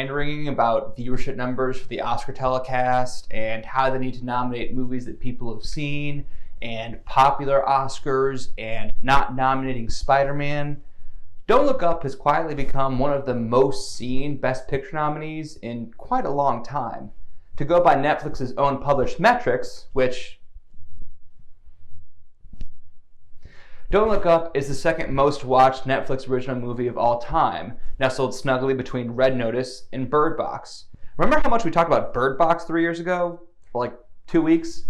hand-wringing about viewership numbers for the Oscar telecast and how they need to nominate movies that people have seen and popular Oscars and not nominating Spider-Man, Don't Look Up has quietly become one of the most seen Best Picture nominees in quite a long time. To go by Netflix's own published metrics, which... Don't Look Up is the second most watched Netflix original movie of all time, nestled snugly between Red Notice and Bird Box. Remember how much we talked about Bird Box 3 years ago? For like 2 weeks?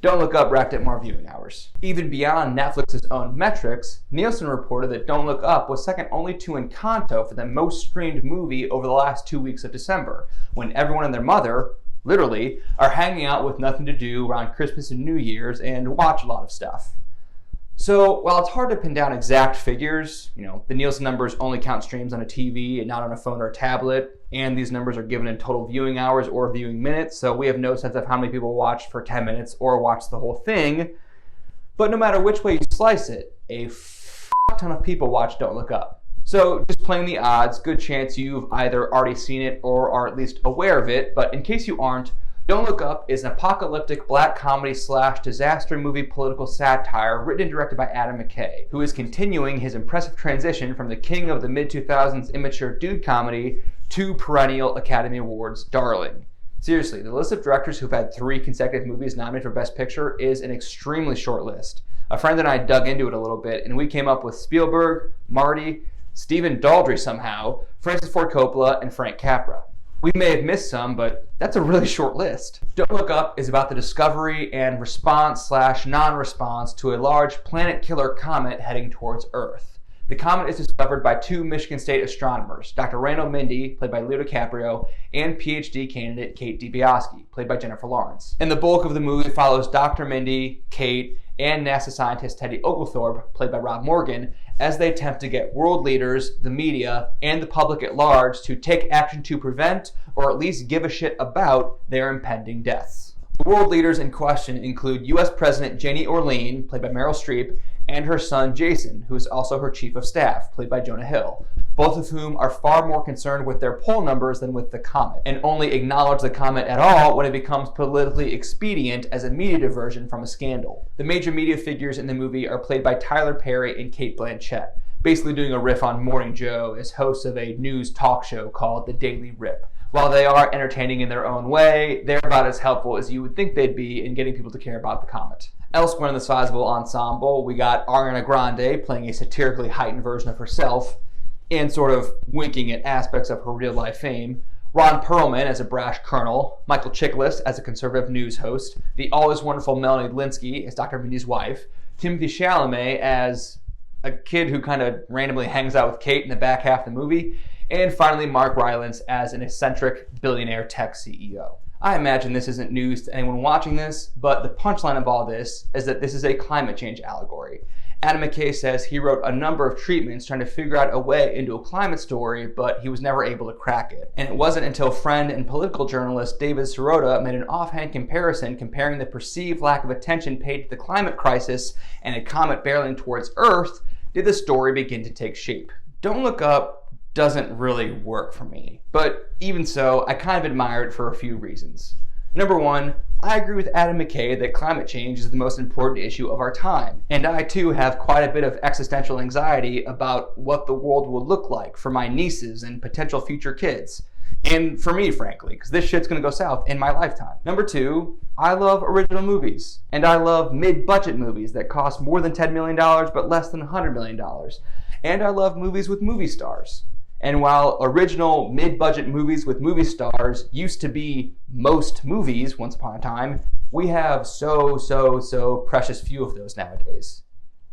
Don't Look Up racked up more viewing hours. Even beyond Netflix's own metrics, Nielsen reported that Don't Look Up was second only to Encanto for the most streamed movie over the last 2 weeks of December, when everyone and their mother, literally, are hanging out with nothing to do around Christmas and New Year's and watch a lot of stuff. So while it's hard to pin down exact figures, the Nielsen numbers only count streams on a TV and not on a phone or a tablet, and these numbers are given in total viewing hours or viewing minutes, so we have no sense of how many people watched for 10 minutes or watched the whole thing. But no matter which way you slice it, a ton of people watch Don't Look Up. So just playing the odds, good chance you've either already seen it or are at least aware of it, but in case you aren't, Don't Look Up is an apocalyptic black comedy / disaster movie political satire written and directed by Adam McKay, who is continuing his impressive transition from the king of the mid-2000s immature dude comedy to perennial Academy Awards darling. Seriously, the list of directors who've had 3 consecutive movies nominated for Best Picture is an extremely short list. A friend and I dug into it a little bit, and we came up with Spielberg, Marty, Stephen Daldry somehow, Francis Ford Coppola, and Frank Capra. We may have missed some, but that's a really short list. Don't Look Up is about the discovery and response / non-response to a large planet-killer comet heading towards Earth. The comet is discovered by 2 Michigan State astronomers, Dr. Randall Mindy, played by Leo DiCaprio, and PhD candidate Kate DiBiase, played by Jennifer Lawrence. And the bulk of the movie follows Dr. Mindy, Kate, and NASA scientist Teddy Oglethorpe, played by Rob Morgan, as they attempt to get world leaders, the media, and the public at large to take action to prevent, or at least give a shit about, their impending deaths. The world leaders in question include U.S. President Janie Orlean, played by Meryl Streep, and her son Jason, who is also her chief of staff, played by Jonah Hill, both of whom are far more concerned with their poll numbers than with the comet, and only acknowledge the comet at all when it becomes politically expedient as a media diversion from a scandal. The major media figures in the movie are played by Tyler Perry and Cate Blanchett, basically doing a riff on Morning Joe as hosts of a news talk show called The Daily Rip. While they are entertaining in their own way, they're about as helpful as you would think they'd be in getting people to care about the comet. Elsewhere in the sizable ensemble, we got Ariana Grande playing a satirically heightened version of herself and sort of winking at aspects of her real-life fame, Ron Perlman as a brash colonel, Michael Chiklis as a conservative news host, the always wonderful Melanie Linsky as Dr. Mindy's wife, Timothée Chalamet as a kid who kind of randomly hangs out with Kate in the back half of the movie, and finally Mark Rylance as an eccentric billionaire tech CEO. I imagine this isn't news to anyone watching this, but the punchline of all this is that this is a climate change allegory. Adam McKay says he wrote a number of treatments trying to figure out a way into a climate story, but he was never able to crack it. And it wasn't until friend and political journalist David Sirota made an offhand comparison comparing the perceived lack of attention paid to the climate crisis and a comet barreling towards Earth did the story begin to take shape. Don't Look Up doesn't really work for me, but even so, I kind of admire it for a few reasons. Number one, I agree with Adam McKay that climate change is the most important issue of our time, and I too have quite a bit of existential anxiety about what the world will look like for my nieces and potential future kids. And for me, frankly, because this shit's gonna go south in my lifetime. Number two, I love original movies, and I love mid-budget movies that cost more than $10 million but less than $100 million. And I love movies with movie stars. And while original mid-budget movies with movie stars used to be most movies once upon a time, we have so precious few of those nowadays.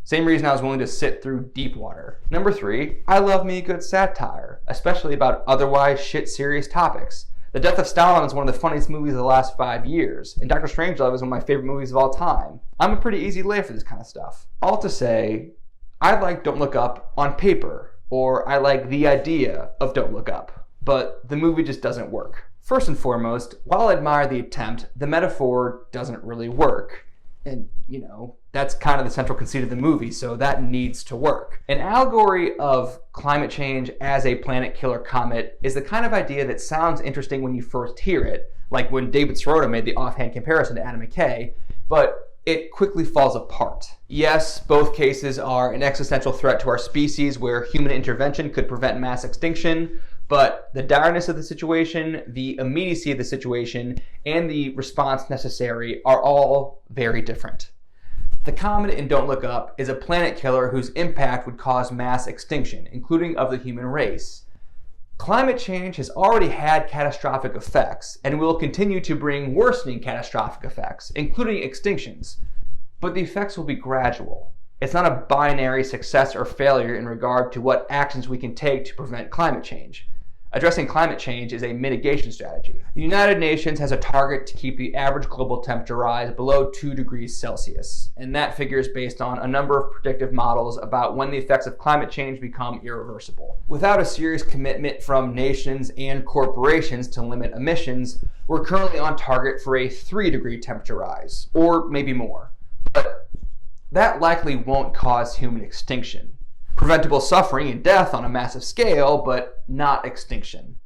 Same reason I was willing to sit through Deepwater. Number three, I love me a good satire, especially about otherwise shit serious topics. The Death of Stalin is one of the funniest movies of the last 5 years, and Dr. Strangelove is one of my favorite movies of all time. I'm a pretty easy lay for this kind of stuff. All to say, I like Don't Look Up on paper, or I like the idea of Don't Look Up, but the movie just doesn't work. First and foremost, while I admire the attempt, the metaphor doesn't really work. And, that's kind of the central conceit of the movie, so that needs to work. An allegory of climate change as a planet killer comet is the kind of idea that sounds interesting when you first hear it, like when David Sirota made the offhand comparison to Adam McKay, but it quickly falls apart. Yes, both cases are an existential threat to our species where human intervention could prevent mass extinction, but the direness of the situation, the immediacy of the situation, and the response necessary are all very different. The comet in Don't Look Up is a planet killer whose impact would cause mass extinction, including of the human race. Climate change has already had catastrophic effects and will continue to bring worsening catastrophic effects, including extinctions. But the effects will be gradual. It's not a binary success or failure in regard to what actions we can take to prevent climate change. Addressing climate change is a mitigation strategy. The United Nations has a target to keep the average global temperature rise below 2 degrees Celsius, and that figure is based on a number of predictive models about when the effects of climate change become irreversible. Without a serious commitment from nations and corporations to limit emissions, we're currently on target for a 3-degree temperature rise, or maybe more. But that likely won't cause human extinction. Preventable suffering and death on a massive scale, but not extinction.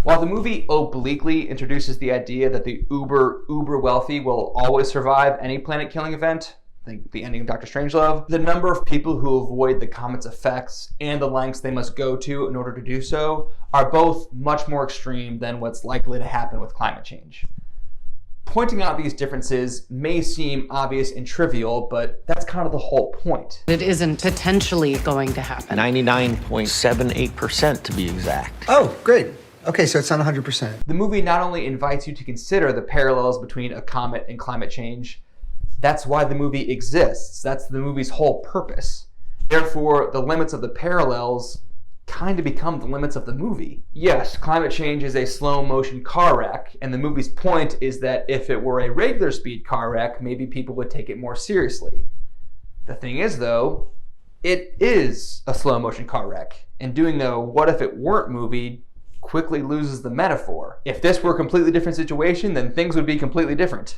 While the movie obliquely introduces the idea that the uber wealthy will always survive any planet-killing event, think the ending of Dr. Strangelove, the number of people who avoid the comet's effects and the lengths they must go to in order to do so are both much more extreme than what's likely to happen with climate change. Pointing out these differences may seem obvious and trivial, but that's kind of the whole point. It isn't potentially going to happen. 99.78% to be exact. Oh, great. Okay, so it's not 100%. The movie not only invites you to consider the parallels between a comet and climate change, that's why the movie exists. That's the movie's whole purpose. Therefore, the limits of the parallels kind of become the limits of the movie. Yes, climate change is a slow-motion car wreck, and the movie's point is that if it were a regular speed car wreck, maybe people would take it more seriously. The thing is, though, it is a slow-motion car wreck, and doing the what if it weren't movie quickly loses the metaphor. If this were a completely different situation, then things would be completely different.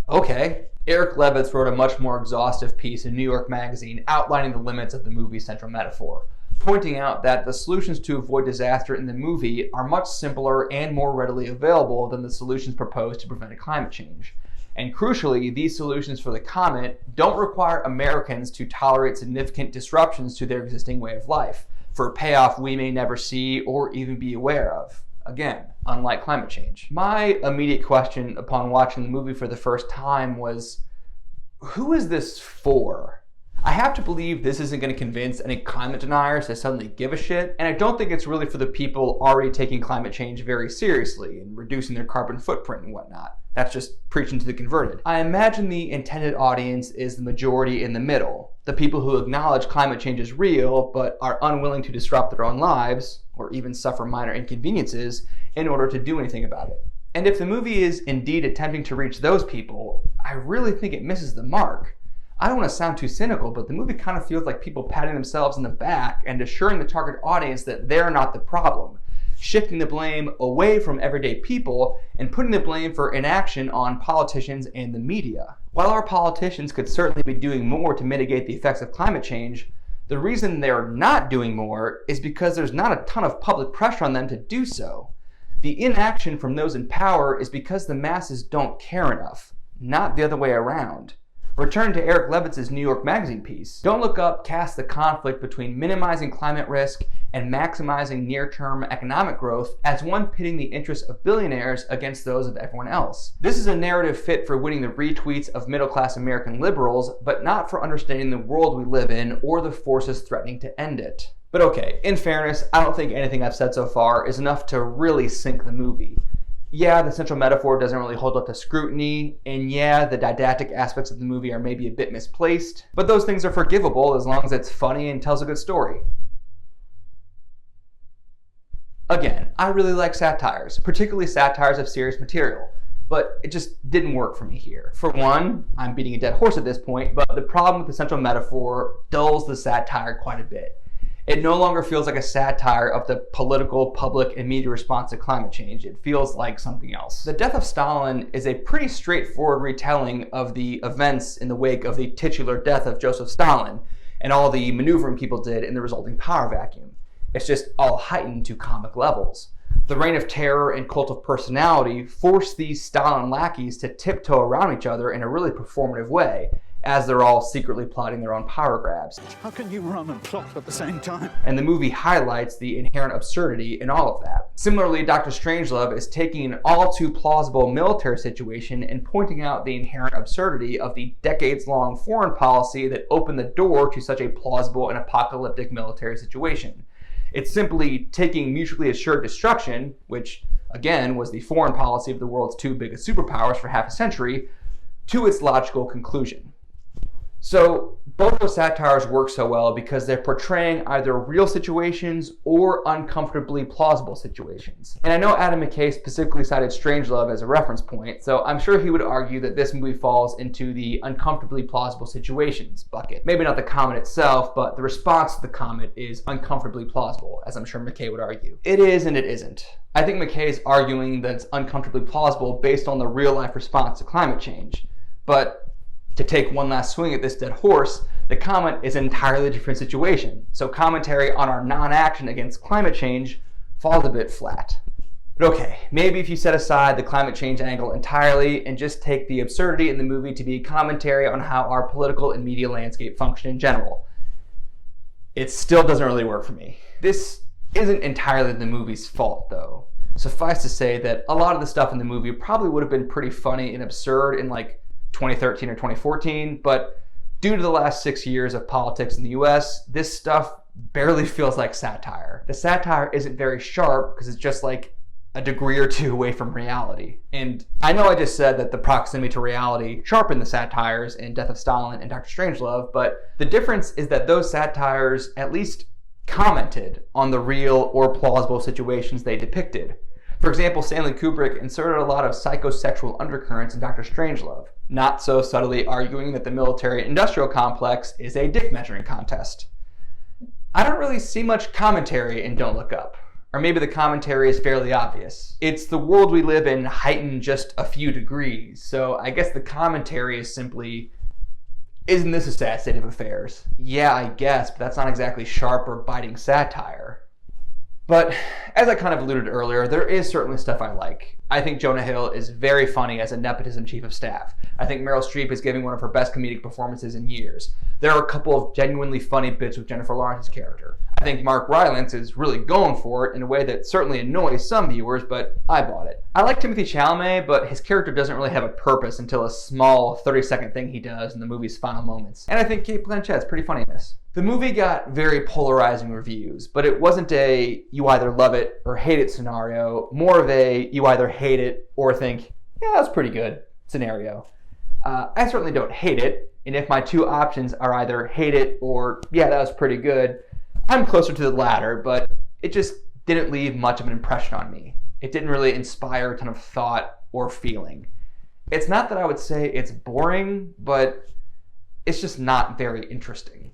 Okay. Eric Levitz wrote a much more exhaustive piece in New York Magazine outlining the limits of the movie's central metaphor, pointing out that the solutions to avoid disaster in the movie are much simpler and more readily available than the solutions proposed to prevent climate change. And crucially, these solutions for the comet don't require Americans to tolerate significant disruptions to their existing way of life, for a payoff we may never see or even be aware of. Again, unlike climate change. My immediate question upon watching the movie for the first time was, who is this for? I have to believe this isn't going to convince any climate deniers to suddenly give a shit, and I don't think it's really for the people already taking climate change very seriously and reducing their carbon footprint and whatnot. That's just preaching to the converted. I imagine the intended audience is the majority in the middle, the people who acknowledge climate change is real but are unwilling to disrupt their own lives, or even suffer minor inconveniences, in order to do anything about it. And if the movie is indeed attempting to reach those people, I really think it misses the mark. I don't want to sound too cynical, but the movie kind of feels like people patting themselves in the back and assuring the target audience that they're not the problem, shifting the blame away from everyday people and putting the blame for inaction on politicians and the media. While our politicians could certainly be doing more to mitigate the effects of climate change, the reason they're not doing more is because there's not a ton of public pressure on them to do so. The inaction from those in power is because the masses don't care enough, not the other way around. Return to Eric Levitz's New York Magazine piece. Don't Look Up casts the conflict between minimizing climate risk and maximizing near-term economic growth as one pitting the interests of billionaires against those of everyone else. This is a narrative fit for winning the retweets of middle-class American liberals, but not for understanding the world we live in or the forces threatening to end it. But okay, in fairness, I don't think anything I've said so far is enough to really sink the movie. Yeah, the central metaphor doesn't really hold up to scrutiny, and yeah, the didactic aspects of the movie are maybe a bit misplaced, but those things are forgivable as long as it's funny and tells a good story. Again, I really like satires, particularly satires of serious material, but it just didn't work for me here. For one, I'm beating a dead horse at this point, but the problem with the central metaphor dulls the satire quite a bit. It no longer feels like a satire of the political, public, and media response to climate change. It feels like something else. The Death of Stalin is a pretty straightforward retelling of the events in the wake of the titular death of Joseph Stalin and all the maneuvering people did in the resulting power vacuum. It's just all heightened to comic levels. The reign of terror and cult of personality forced these Stalin lackeys to tiptoe around each other in a really performative way, as they're all secretly plotting their own power grabs. How can you run and plot at the same time? And the movie highlights the inherent absurdity in all of that. Similarly, Dr. Strangelove is taking an all too plausible military situation and pointing out the inherent absurdity of the decades-long foreign policy that opened the door to such a plausible and apocalyptic military situation. It's simply taking mutually assured destruction, which again was the foreign policy of the world's two biggest superpowers for half a century, to its logical conclusion. So both those satires work so well because they're portraying either real situations or uncomfortably plausible situations. And I know Adam McKay specifically cited Strangelove as a reference point, so I'm sure he would argue that this movie falls into the uncomfortably plausible situations bucket. Maybe not the comment itself, but the response to the comment is uncomfortably plausible, as I'm sure McKay would argue. It is and it isn't. I think McKay is arguing that it's uncomfortably plausible based on the real-life response to climate change. But to take one last swing at this dead horse, the comment is an entirely different situation. So commentary on our non-action against climate change falls a bit flat. But okay, maybe if you set aside the climate change angle entirely and just take the absurdity in the movie to be commentary on how our political and media landscape function in general, it still doesn't really work for me. This isn't entirely the movie's fault, though. Suffice to say that a lot of the stuff in the movie probably would have been pretty funny and absurd in like 2013 or 2014, but due to the last 6 years of politics in the US, this stuff barely feels like satire. The satire isn't very sharp because it's just like a degree or two away from reality. And I know I just said that the proximity to reality sharpened the satires in Death of Stalin and Dr. Strangelove, but the difference is that those satires at least commented on the real or plausible situations they depicted. For example, Stanley Kubrick inserted a lot of psychosexual undercurrents in Dr. Strangelove, not so subtly arguing that the military-industrial complex is a dick measuring contest. I don't really see much commentary in Don't Look Up. Or maybe the commentary is fairly obvious. It's the world we live in heightened just a few degrees, so I guess the commentary is simply, isn't this a sad state of affairs? Yeah, I guess, but that's not exactly sharp or biting satire. But as I kind of alluded earlier, there is certainly stuff I like. I think Jonah Hill is very funny as a nepotism chief of staff. I think Meryl Streep is giving one of her best comedic performances in years. There are a couple of genuinely funny bits with Jennifer Lawrence's character. I think Mark Rylance is really going for it in a way that certainly annoys some viewers, but I bought it. I like Timothée Chalamet, but his character doesn't really have a purpose until a small 30-second thing he does in the movie's final moments. And I think Cate Blanchett's pretty funny in this. The movie got very polarizing reviews, but it wasn't a you either love it or hate it scenario, more of a you either hate it or think, yeah, that's pretty good scenario. I certainly don't hate it, and if my two options are either hate it or yeah, that was pretty good, I'm closer to the latter, but it just didn't leave much of an impression on me. It didn't really inspire a ton of thought or feeling. It's not that I would say it's boring, but it's just not very interesting.